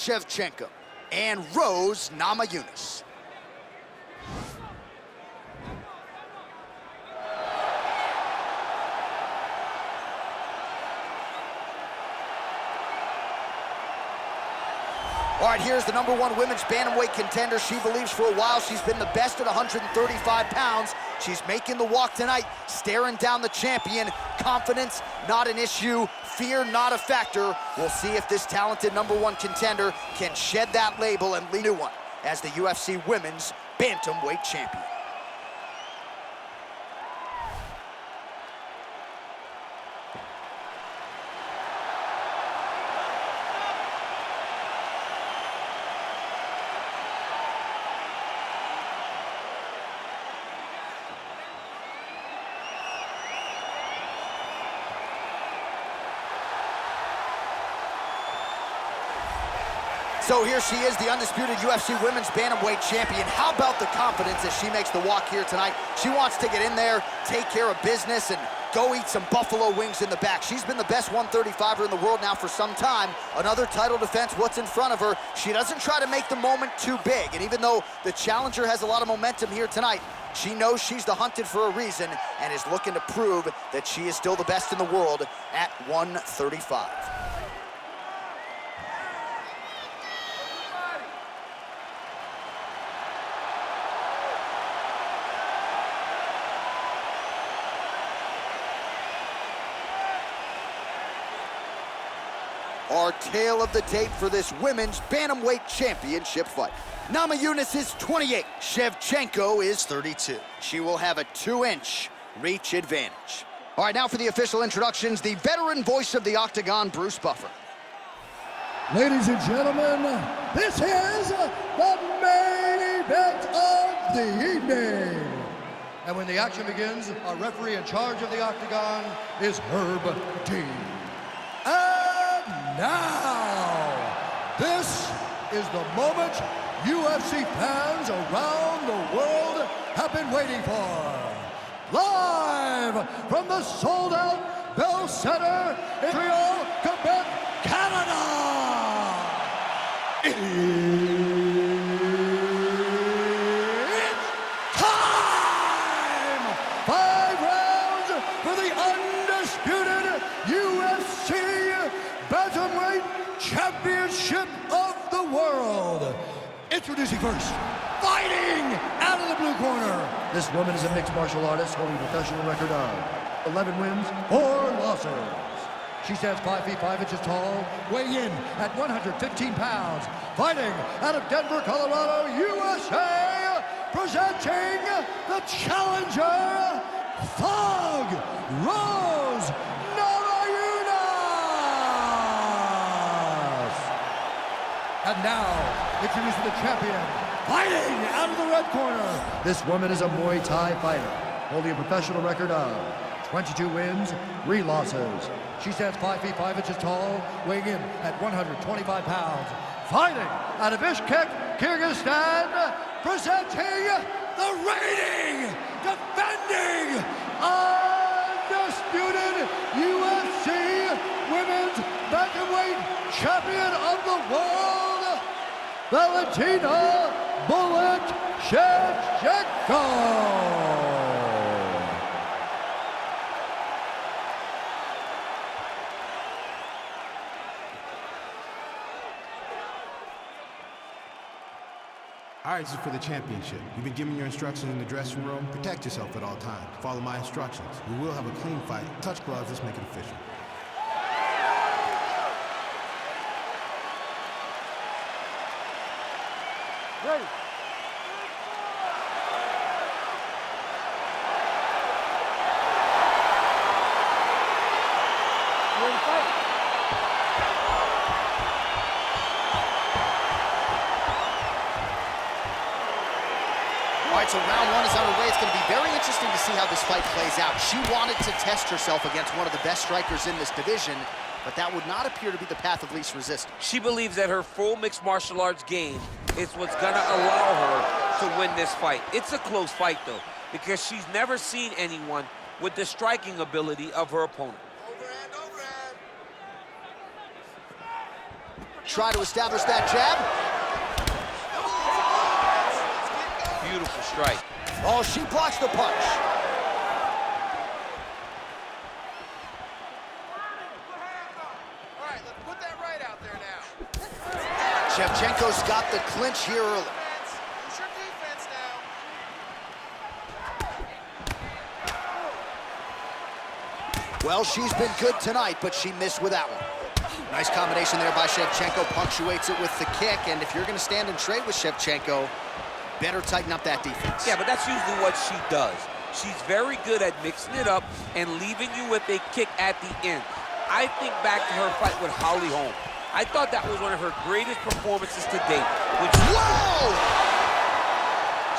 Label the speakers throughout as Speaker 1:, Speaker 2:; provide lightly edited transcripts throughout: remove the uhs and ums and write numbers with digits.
Speaker 1: Shevchenko and Rose Namajunas. All right, here's the #1 women's bantamweight contender. She believes for a while she's been the best at 135 pounds. She's making the walk tonight, staring down the champion. Confidence, not an issue. Fear, not a factor. We'll see if this talented #1 contender can shed that label and lead a new one as the UFC women's bantamweight champion. So here she is, the undisputed UFC Women's Bantamweight Champion. How about the confidence as she makes the walk here tonight? She wants to get in there, take care of business, and go eat some buffalo wings in the back. She's been the best 135er in the world now for some time. Another title defense, what's in front of her? She doesn't try to make the moment too big. And even though the challenger has a lot of momentum here tonight, she knows she's the hunted for a reason and is looking to prove that she is still the best in the world at 135. Our tale of the tape for this women's bantamweight championship fight. Namajunas is 28, Shevchenko is 32. She will have a 2-inch reach advantage. All right, now for the official introductions, the veteran voice of the Octagon, Bruce Buffer.
Speaker 2: Ladies and gentlemen, this is the main event of the evening. And when the action begins, our referee in charge of the Octagon is Herb Dean. Now, this is the moment UFC fans around the world have been waiting for. Live from the sold-out Bell Center in Montreal, Quebec, Canada. It's time! 5 rounds for the undisputed UFC Bantamweight Championship of the World. Introducing first, fighting out of the blue corner. This woman is a mixed martial artist holding a professional record of 11 wins, 4 losses. She stands 5 feet 5 inches tall, weighing in at 115 pounds. Fighting out of Denver, Colorado, USA, presenting the challenger, Thug Rose Namajunas. And now, introducing the champion, fighting out of the red corner. This woman is a Muay Thai fighter, holding a professional record of 22 wins, 3 losses. She stands 5 feet 5 inches tall, weighing in at 125 pounds. Fighting out of Bishkek, Kyrgyzstan, presenting the reigning, defending, undisputed UFC Women's Bantamweight Champion of the World, Valentina Shevchenko.
Speaker 3: All right, this is for the championship. You've been given your instructions in the dressing room. Protect yourself at all times. Follow my instructions. We will have a clean fight. Touch gloves, let's make it official.
Speaker 4: Ready. You ready to fight?
Speaker 1: All right, so round 1 is underway. It's going to be very interesting to see how this fight plays out. She wanted to test herself against one of the best strikers in this division, but that would not appear to be the path of least resistance.
Speaker 5: She believes that her full mixed martial arts game is what's gonna allow her to win this fight. It's a close fight, though, because she's never seen anyone with the striking ability of her opponent.
Speaker 4: Overhand, overhand.
Speaker 1: Try to establish that jab.
Speaker 5: Beautiful strike.
Speaker 1: Oh, she blocks the punch.
Speaker 6: All right, let's put that right out there now.
Speaker 1: Shevchenko's got the clinch here early.
Speaker 6: Use your defense now.
Speaker 1: Well, she's been good tonight, but she missed with that one. Nice combination there by Shevchenko, punctuates it with the kick, and if you're gonna stand and trade with Shevchenko, better tighten up that defense.
Speaker 5: Yeah, but that's usually what she does. She's very good at mixing it up and leaving you with a kick at the end. I think back to her fight with Holly Holm. I thought that was one of her greatest performances to date.
Speaker 1: Whoa!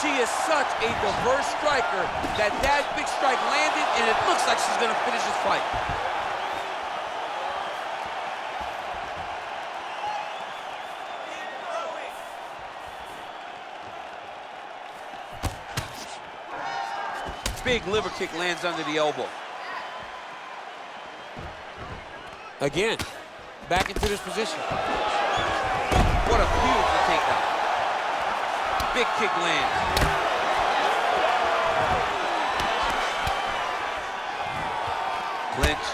Speaker 5: She is such a diverse striker that big strike landed, and it looks like she's gonna finish this fight. Big liver kick lands under the elbow. Again, back into this position. What a beautiful takedown. Big kick lands. Clinch.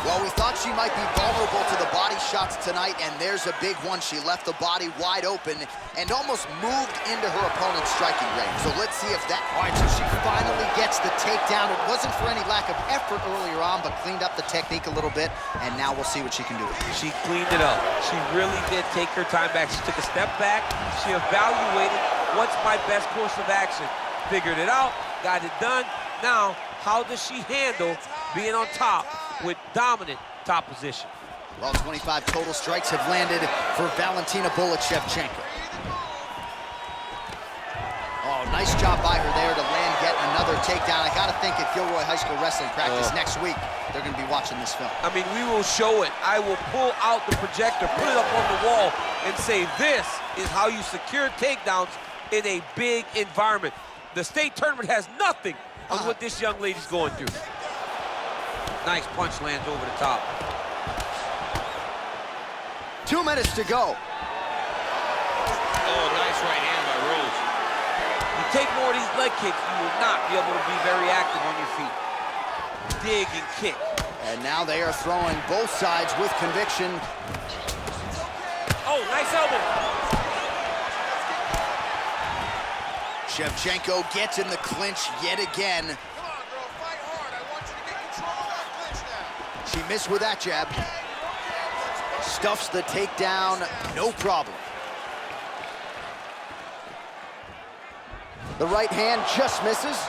Speaker 1: Well, we thought she might be vulnerable to the body shots tonight, and there's a big one. She left the body wide open and almost moved into her opponent's striking range. So let's see if that... All right, so she finally gets the takedown. It wasn't for any lack of effort earlier on, but cleaned up the technique a little bit, and now we'll see what she can do.
Speaker 5: She cleaned it up. She really did take her time back. She took a step back. She evaluated what's my best course of action. Figured it out, got it done. Now, how does she handle being on top with dominant top position?
Speaker 1: Well, 25 total strikes have landed for Valentina Shevchenko. Oh, nice job by her there to land yet another takedown. I gotta think at Gilroy High School wrestling practice next week, they're gonna be watching this film.
Speaker 5: I mean, we will show it. I will pull out the projector, put it up on the wall, and say, this is how you secure takedowns in a big environment. The state tournament has nothing on what this young lady's going through. Nice punch lands over the top.
Speaker 1: 2 minutes to go.
Speaker 5: Oh, nice right hand by Rose. You take more of these leg kicks, you will not be able to be very active on your feet. Dig and kick.
Speaker 1: And now they are throwing both sides with conviction.
Speaker 5: Oh, nice elbow.
Speaker 1: Shevchenko gets in the clinch yet again.
Speaker 6: Come on, girl, fight hard. I want you to get control of that clinch now.
Speaker 1: She missed with that jab. Stuffs the takedown, no problem. The right hand just misses.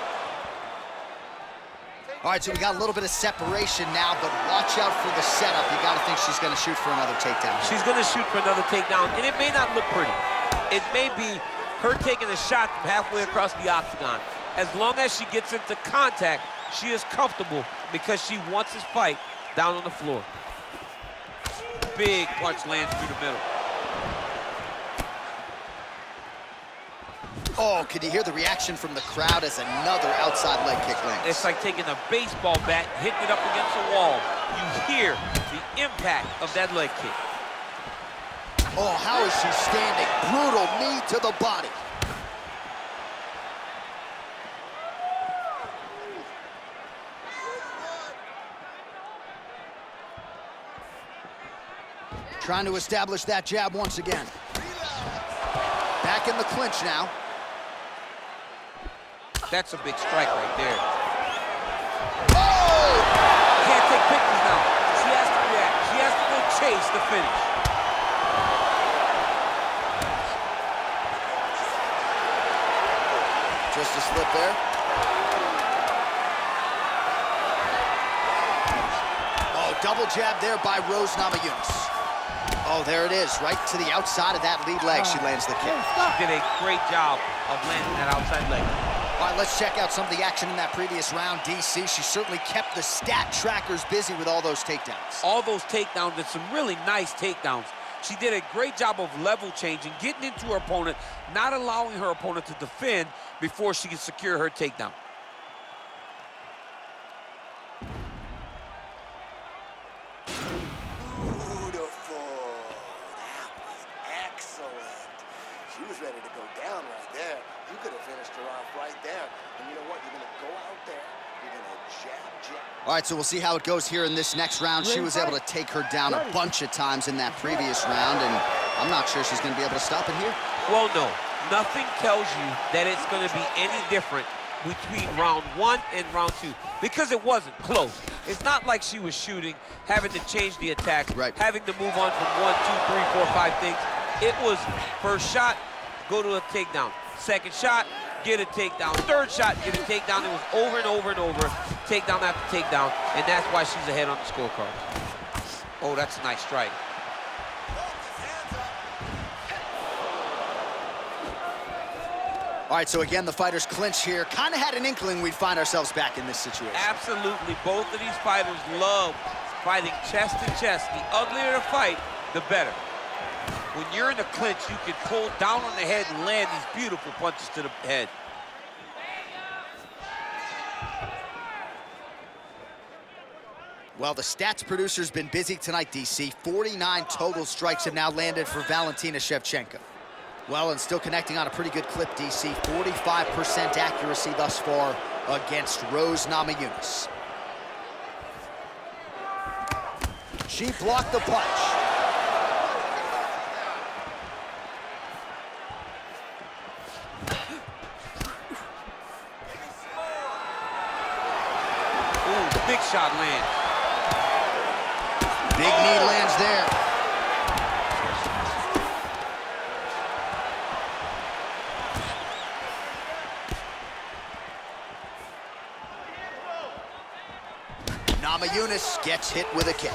Speaker 1: All right, so we got a little bit of separation now, but watch out for the setup. You gotta think she's gonna shoot for another takedown.
Speaker 5: She's gonna shoot for another takedown, and it may not look pretty. It may be her taking a shot from halfway across the octagon. As long as she gets into contact, she is comfortable because she wants this fight down on the floor. Big punch lands through the middle.
Speaker 1: Oh, could you hear the reaction from the crowd as another outside leg kick lands?
Speaker 5: It's like taking a baseball bat, hitting it up against the wall. You hear the impact of that leg kick.
Speaker 1: Oh, how is she standing? Brutal knee to the body. Trying to establish that jab once again. Back in the clinch now.
Speaker 5: That's a big strike right there.
Speaker 1: Oh!
Speaker 5: Can't take pictures now. She has to react. She has to go chase the finish.
Speaker 1: Just a slip there. Oh, double jab there by Rose Namajunas. Oh, there it is, right to the outside of that lead leg. She lands the kick.
Speaker 5: She did a great job of landing that outside leg.
Speaker 1: All right, let's check out some of the action in that previous round. DC, she certainly kept the stat trackers busy with all those takedowns.
Speaker 5: All those takedowns and some really nice takedowns. She did a great job of level changing, getting into her opponent, not allowing her opponent to defend before she can secure her takedown.
Speaker 7: She was ready to go down right there. You could have finished her off right there. And you know what? You're going to go out there. You're going to jab.
Speaker 1: All right, so we'll see how it goes here in this next round. She was able to take her down a bunch of times in that previous round, and I'm not sure she's going to be able to stop it here.
Speaker 5: Well, no. Nothing tells you that it's going to be any different between round 1 and round 2, because it wasn't close. It's not like she was shooting, having to change the attack, having to move on from 1, 2, 3, 4, 5 things. It was first shot, go to a takedown. Second shot, get a takedown. Third shot, get a takedown. It was over and over and over, takedown after takedown, and that's why she's ahead on the scorecard. Oh, that's a nice strike.
Speaker 1: All right, so again, the fighters clinch here. Kind of had an inkling we'd find ourselves back in this situation.
Speaker 5: Absolutely. Both of these fighters love fighting chest to chest. The uglier the fight, the better. When you're in the clinch, you can pull down on the head and land these beautiful punches to the head.
Speaker 1: Well, the stats producer's been busy tonight, DC. 49 total strikes have now landed for Valentina Shevchenko. Well, and still connecting on a pretty good clip, DC. 45% accuracy thus far against Rose Namajunas. She blocked the punch.
Speaker 5: Ooh, the big shot lands.
Speaker 1: Big knee lands there. Namajunas gets hit with a kick.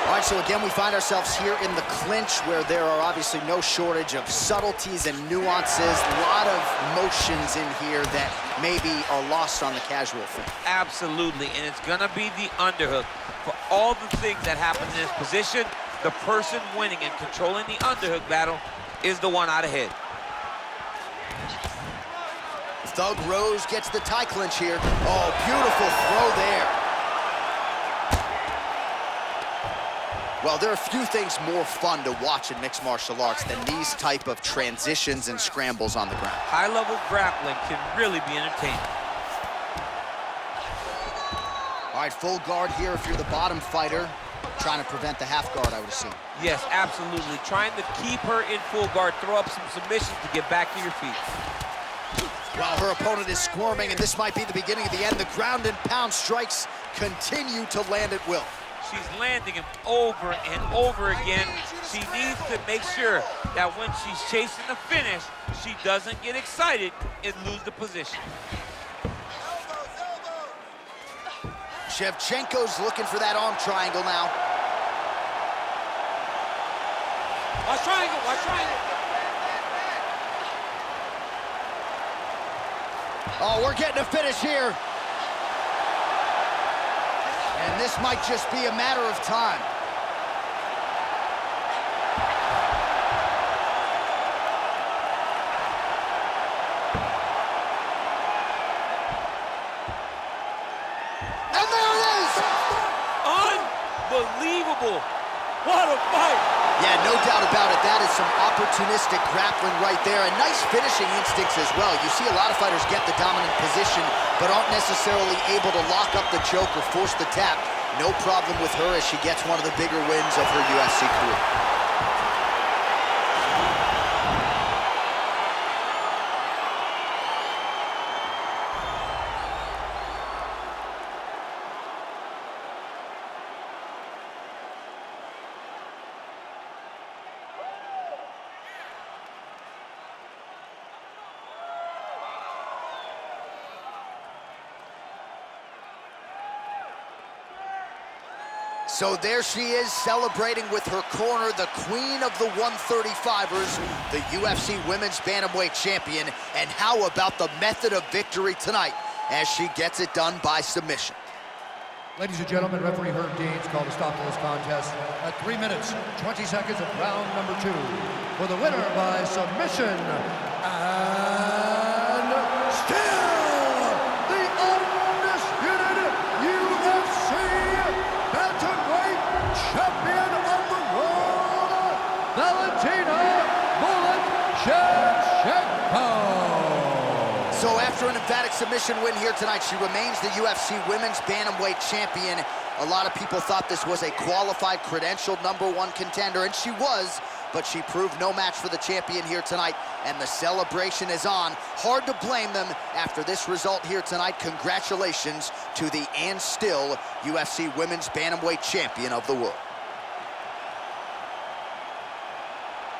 Speaker 1: All right, so again, we find ourselves here in the clinch where there are obviously no shortage of subtleties and nuances, a lot of motions in here that maybe are lost on the casual fan.
Speaker 5: Absolutely, and it's gonna be the underhook. For all the things that happen in this position, the person winning and controlling the underhook battle is the one out ahead.
Speaker 1: Thug Rose gets the tie clinch here. Oh, beautiful throw there. Well, there are few things more fun to watch in mixed martial arts than these type of transitions and scrambles on the ground.
Speaker 5: High-level grappling can really be entertaining.
Speaker 1: All right, full guard here if you're the bottom fighter. Trying to prevent the half guard, I would assume.
Speaker 5: Yes, absolutely. Trying to keep her in full guard, throw up some submissions to get back to your feet.
Speaker 1: Well, her opponent is squirming, and this might be the beginning of the end. The ground and pound strikes continue to land at will.
Speaker 5: She's landing him over and over again. She needs to make sure that when she's chasing the finish, she doesn't get excited and lose the position.
Speaker 1: Shevchenko's looking for that arm triangle now.
Speaker 5: Watch triangle, watch triangle.
Speaker 1: Oh, we're getting a finish here. And this might just be a matter of time. And there it is!
Speaker 5: Unbelievable. What a fight.
Speaker 1: Yeah, no doubt about it. That is some opportunistic grappling right there, and nice finishing instincts as well. You see a lot of fighters get the dominant position, but aren't necessarily able to lock up the choke or force the tap. No problem with her as she gets one of the bigger wins of her UFC career. So there she is, celebrating with her corner, the queen of the 135ers, the UFC Women's Bantamweight Champion. And how about the method of victory tonight as she gets it done by submission?
Speaker 2: Ladies and gentlemen, referee Herb Dean's called a stop to this contest at 3 minutes, 20 seconds of round number 2. For the winner by submission, and still the undisputed UFC Bantamweight Champion of the world, Valentina Valentina Shevchenko.
Speaker 1: So after an emphatic submission win here tonight, she remains the UFC Women's Bantamweight Champion. A lot of people thought this was a qualified, credentialed #1 contender, and she was, but she proved no match for the champion here tonight, and the celebration is on. Hard to blame them after this result here tonight. Congratulations to the and still UFC Women's Bantamweight Champion of the world.